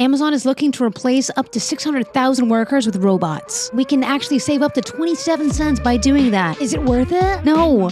Amazon is looking to replace up to 600,000 workers with robots. We can actually save up to 27 cents by doing that. Is it worth it? No.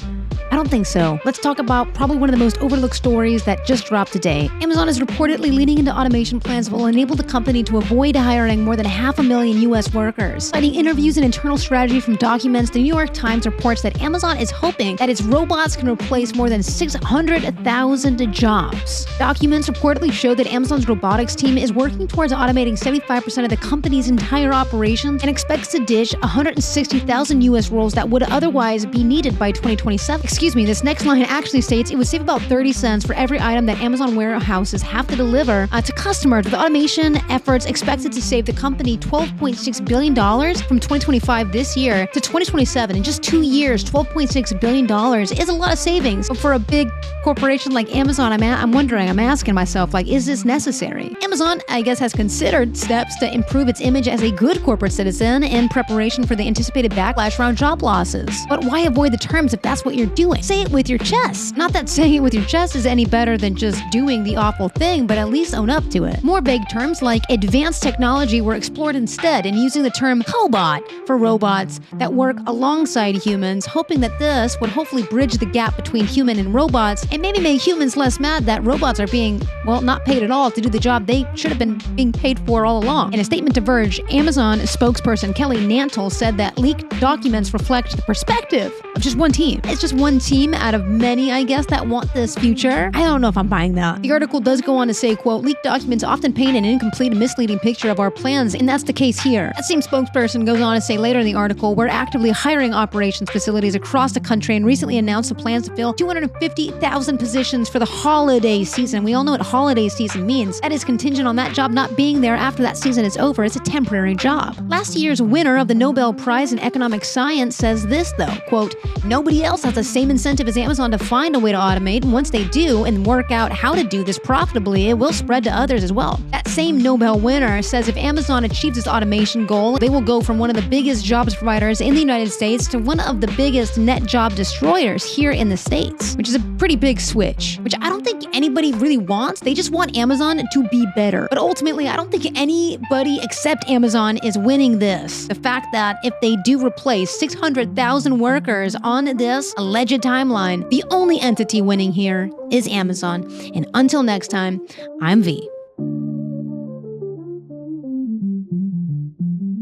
I don't think so. Let's talk about probably one of the most overlooked stories that just dropped today. Amazon is reportedly leaning into automation plans that will enable the company to avoid hiring more than 500,000 U.S. workers. Citing interviews and internal strategy from documents, the New York Times reports that Amazon is hoping that its robots can replace more than 600,000 jobs. Documents reportedly show that Amazon's robotics team is working towards automating 75% of the company's entire operations and expects to ditch 160,000 U.S. roles that would otherwise be needed by 2027. This next line actually states it would save about 30 cents for every item that Amazon warehouses have to deliver to customers, with automation efforts expected to save the company $12.6 billion from 2025 this year to 2027. In just 2 years, $12.6 billion is a lot of savings. But for a big corporation like Amazon, I'm asking myself, is this necessary? Amazon, I guess, has considered steps to improve its image as a good corporate citizen in preparation for the anticipated backlash around job losses. But why avoid the terms if that's what you're doing? Say it with your chest. Not that saying it with your chest is any better than just doing the awful thing, but at least own up to it. More vague terms like advanced technology were explored instead, and using the term cobot for robots that work alongside humans, hoping that this would hopefully bridge the gap between human and robots and maybe make humans less mad that robots are being, not paid at all to do the job they should have been being paid for all along. In a statement to Verge, Amazon spokesperson Kelly Nantle said that leaked documents reflect the perspective of just one team. It's just one team out of many, I guess, that want this future. I don't know if I'm buying that. The article does go on to say, quote, leaked documents often paint an incomplete and misleading picture of our plans, and that's the case here. That same spokesperson goes on to say later in the article, we're actively hiring operations facilities across the country and recently announced the plans to fill 250,000 positions for the holiday season. We all know what holiday season means. That is contingent on that job not being there after that season is over. It's a temporary job. Last year's winner of the Nobel Prize in Economic Science says this, though, quote, nobody else has the same incentive as Amazon to find a way to automate, and once they do and work out how to do this profitably, it will spread to others as well. That same Nobel winner says if Amazon achieves its automation goal, they will go from one of the biggest jobs providers in the United States to one of the biggest net job destroyers here in the States, which is a pretty big switch, which I don't think anybody really wants. They just want Amazon to be better. But ultimately, I don't think anybody except Amazon is winning this. The fact that if they do replace 600,000 workers on this alleged timeline, the only entity winning here is Amazon. And until next time, I'm V.